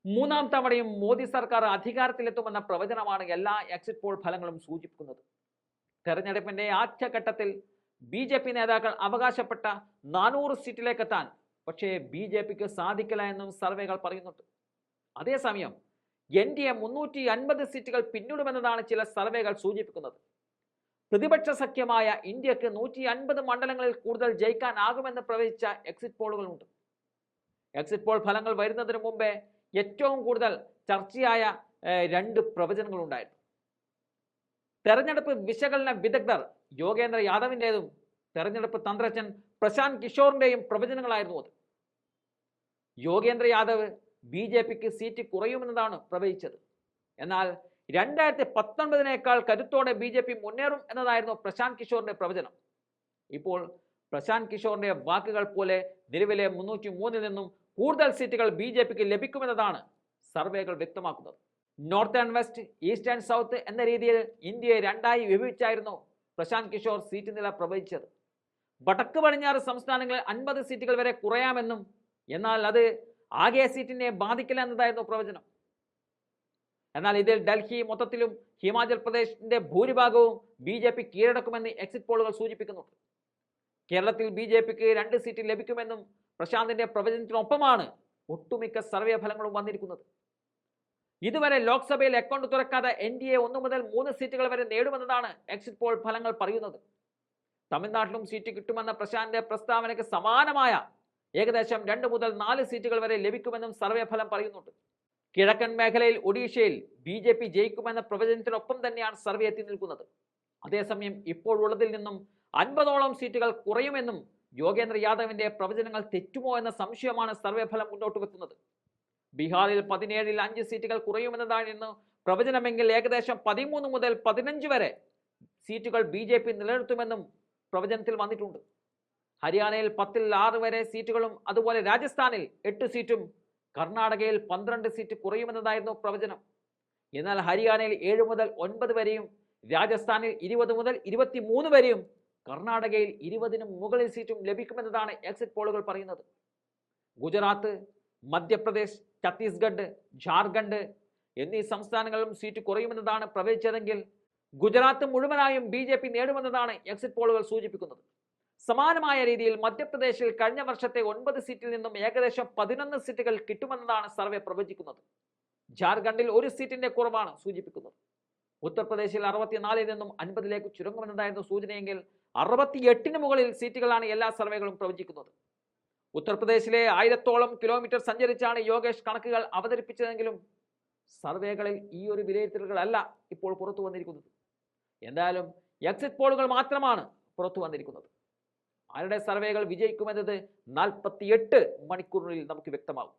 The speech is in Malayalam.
മൂന്നാം തവണയും മോദി സർക്കാർ അധികാരത്തിലെത്തുമെന്ന പ്രവചനമാണ് എല്ലാ എക്സിറ്റ് പോൾ ഫലങ്ങളും സൂചിപ്പിക്കുന്നത്. തെരഞ്ഞെടുപ്പിന്റെ ആദ്യഘട്ടത്തിൽ ബി ജെ പി നേതാക്കൾ അവകാശപ്പെട്ട 400 സീറ്റിലേക്ക് എത്താൻ പക്ഷേ ബി ജെ പിക്ക് സാധിക്കില്ല എന്നും സർവേകൾ പറയുന്നുണ്ട്. അതേസമയം എൻ ഡി എ 350 സീറ്റുകൾ പിന്നിടുമെന്നതാണ് ചില സർവേകൾ സൂചിപ്പിക്കുന്നത്. പ്രതിപക്ഷ സഖ്യമായ ഇന്ത്യക്ക് 150 മണ്ഡലങ്ങളിൽ കൂടുതൽ ജയിക്കാനാകുമെന്ന് പ്രവചിച്ച എക്സിറ്റ് പോളുകളുണ്ട്. എക്സിറ്റ് പോൾ ഫലങ്ങൾ വരുന്നതിന് മുമ്പേ ഏറ്റവും കൂടുതൽ ചർച്ചയായ രണ്ട് പ്രവചനങ്ങളുണ്ടായിരുന്നു. തെരഞ്ഞെടുപ്പ് വിശകലന വിദഗ്ധർ യോഗേന്ദ്ര യാദവിൻ്റെതും തെരഞ്ഞെടുപ്പ് തന്ത്രജ്ഞൻ പ്രശാന്ത് കിഷോറിന്റെയും പ്രവചനങ്ങളായിരുന്നു അത്. യോഗേന്ദ്ര യാദവ് ബി ജെ പിക്ക് സീറ്റ് കുറയുമെന്നതാണ് പ്രവചിച്ചത്. എന്നാൽ 2019 കരുത്തോടെ ബി ജെ പി മുന്നേറും എന്നതായിരുന്നു പ്രശാന്ത് കിഷോറിന്റെ പ്രവചനം. ഇപ്പോൾ പ്രശാന്ത് കിഷോറിന്റെ വാക്കുകൾ പോലെ നിലവിലെ 303 നിന്നും കൂടുതൽ സീറ്റുകൾ ബി ജെ പിക്ക് ലഭിക്കുമെന്നതാണ് സർവേകൾ വ്യക്തമാക്കുന്നത്. North and west, east and south എന്ന രീതിയിൽ ഇന്ത്യയെ രണ്ടായി വിഭജിച്ചായിരുന്നു പ്രശാന്ത് കിഷോർ സീറ്റ് നില പ്രവചിച്ചത്. വടക്ക് പടിഞ്ഞാറ് സംസ്ഥാനങ്ങളിൽ 50 സീറ്റുകൾ വരെ കുറയാമെന്നും എന്നാൽ അത് ആകെ സീറ്റിനെ ബാധിക്കില്ല എന്നതായിരുന്നു പ്രവചനം. എന്നാൽ ഇതിൽ ഡൽഹി മൊത്തത്തിലും ഹിമാചൽ പ്രദേശിന്റെ ഭൂരിഭാഗവും ബി ജെ പി കീഴടക്കുമെന്ന് എക്സിറ്റ് പോളുകൾ സൂചിപ്പിക്കുന്നുണ്ട്. കേരളത്തിൽ ബി ജെ പിക്ക് 2 സീറ്റ് ലഭിക്കുമെന്നും പ്രശാന്തിന്റെ പ്രവചനത്തിനൊപ്പമാണ് ഒട്ടുമിക്ക സർവേ ഫലങ്ങളും വന്നിരിക്കുന്നത്. ഇതുവരെ ലോക്സഭയിൽ അക്കൗണ്ട് തുറക്കാതെ എൻ ഡി എ 1 മുതൽ 3 സീറ്റുകൾ വരെ നേടുമെന്നതാണ് എക്സിറ്റ് പോൾ ഫലങ്ങൾ പറയുന്നത്. തമിഴ്നാട്ടിലും സീറ്റ് കിട്ടുമെന്ന പ്രശാന്തിന്റെ പ്രസ്താവനയ്ക്ക് സമാനമായ ഏകദേശം 2 മുതൽ 4 സീറ്റുകൾ വരെ ലഭിക്കുമെന്നും സർവേ ഫലം പറയുന്നുണ്ട്. കിഴക്കൻ മേഖലയിൽ ഒഡീഷയിൽ ബി ജെ പി ജയിക്കുമെന്ന പ്രവചനത്തിനൊപ്പം തന്നെയാണ് സർവേ എത്തി നിൽക്കുന്നത്. അതേസമയം ഇപ്പോഴുള്ളതിൽ നിന്നും 50ഓളം സീറ്റുകൾ കുറയുമെന്നും യോഗേന്ദ്ര യാദവിന്റെ പ്രവചനങ്ങൾ തെറ്റുമോ എന്ന സംശയമാണ് സർവേ ഫലം മുന്നോട്ട് വെക്കുന്നത്. ബീഹാറിൽ 17ൽ 5 സീറ്റുകൾ കുറയുമെന്നതായിരുന്നു പ്രവചനമെങ്കിൽ ഏകദേശം 13 മുതൽ 15 വരെ സീറ്റുകൾ ബി ജെ പി നിലനിർത്തുമെന്നും പ്രവചനത്തിൽ വന്നിട്ടുണ്ട്. ഹരിയാനയിൽ 10ൽ 6 വരെ സീറ്റുകളും അതുപോലെ രാജസ്ഥാനിൽ 8 സീറ്റും കർണാടകയിൽ 12 സീറ്റ് കുറയുമെന്നതായിരുന്നു പ്രവചനം. എന്നാൽ ഹരിയാനയിൽ 7 മുതൽ 9 വരെയും രാജസ്ഥാനിൽ 20 മുതൽ 23 വരെയും കർണാടകയിൽ 20നും മുകളിൽ സീറ്റും ലഭിക്കുമെന്നതാണ് എക്സിറ്റ് പോളുകൾ പറയുന്നത്. ഗുജറാത്ത്, മധ്യപ്രദേശ്, ഛത്തീസ്ഗഡ്, ജാർഖണ്ഡ് എന്നീ സംസ്ഥാനങ്ങളിലും സീറ്റ് കുറയുമെന്നതാണ് പ്രവചിച്ചതെങ്കിൽ ഗുജറാത്ത് മുഴുവനായും ബി ജെ പി നേടുമെന്നതാണ് എക്സിറ്റ് പോളുകൾ സൂചിപ്പിക്കുന്നത്. സമാനമായ രീതിയിൽ മധ്യപ്രദേശിൽ കഴിഞ്ഞ വർഷത്തെ 9 സീറ്റിൽ നിന്നും ഏകദേശം 11 സീറ്റുകൾ കിട്ടുമെന്നതാണ് സർവേ പ്രവചിക്കുന്നത്. ജാർഖണ്ഡിൽ 1 സീറ്റിന്റെ കുറവാണ് സൂചിപ്പിക്കുന്നത്. ഉത്തർപ്രദേശിൽ 64ൽ നിന്നും 50ലേക്ക് ചുരുങ്ങുമെന്നതായിരുന്നു സൂചനയെങ്കിൽ 68ന് മുകളിൽ സീറ്റുകളാണ് എല്ലാ സർവേകളും പ്രവചിക്കുന്നത്. ഉത്തർപ്രദേശിലെ 1000ഓളം കിലോമീറ്റർ സഞ്ചരിച്ചാണ് യോഗേഷ് കണക്കുകൾ അവതരിപ്പിച്ചതെങ്കിലും സർവേകളിൽ ഈ ഒരു വിലയിരുത്തലുകളല്ല ഇപ്പോൾ പുറത്തു വന്നിരിക്കുന്നത്. എന്തായാലും എക്സിറ്റ് പോളുകൾ മാത്രമാണ് പുറത്തു വന്നിരിക്കുന്നത്. ആരുടെ സർവേകൾ വിജയിക്കുമെന്നത് 48 മണിക്കൂറിനുള്ളിൽ നമുക്ക് വ്യക്തമാകും.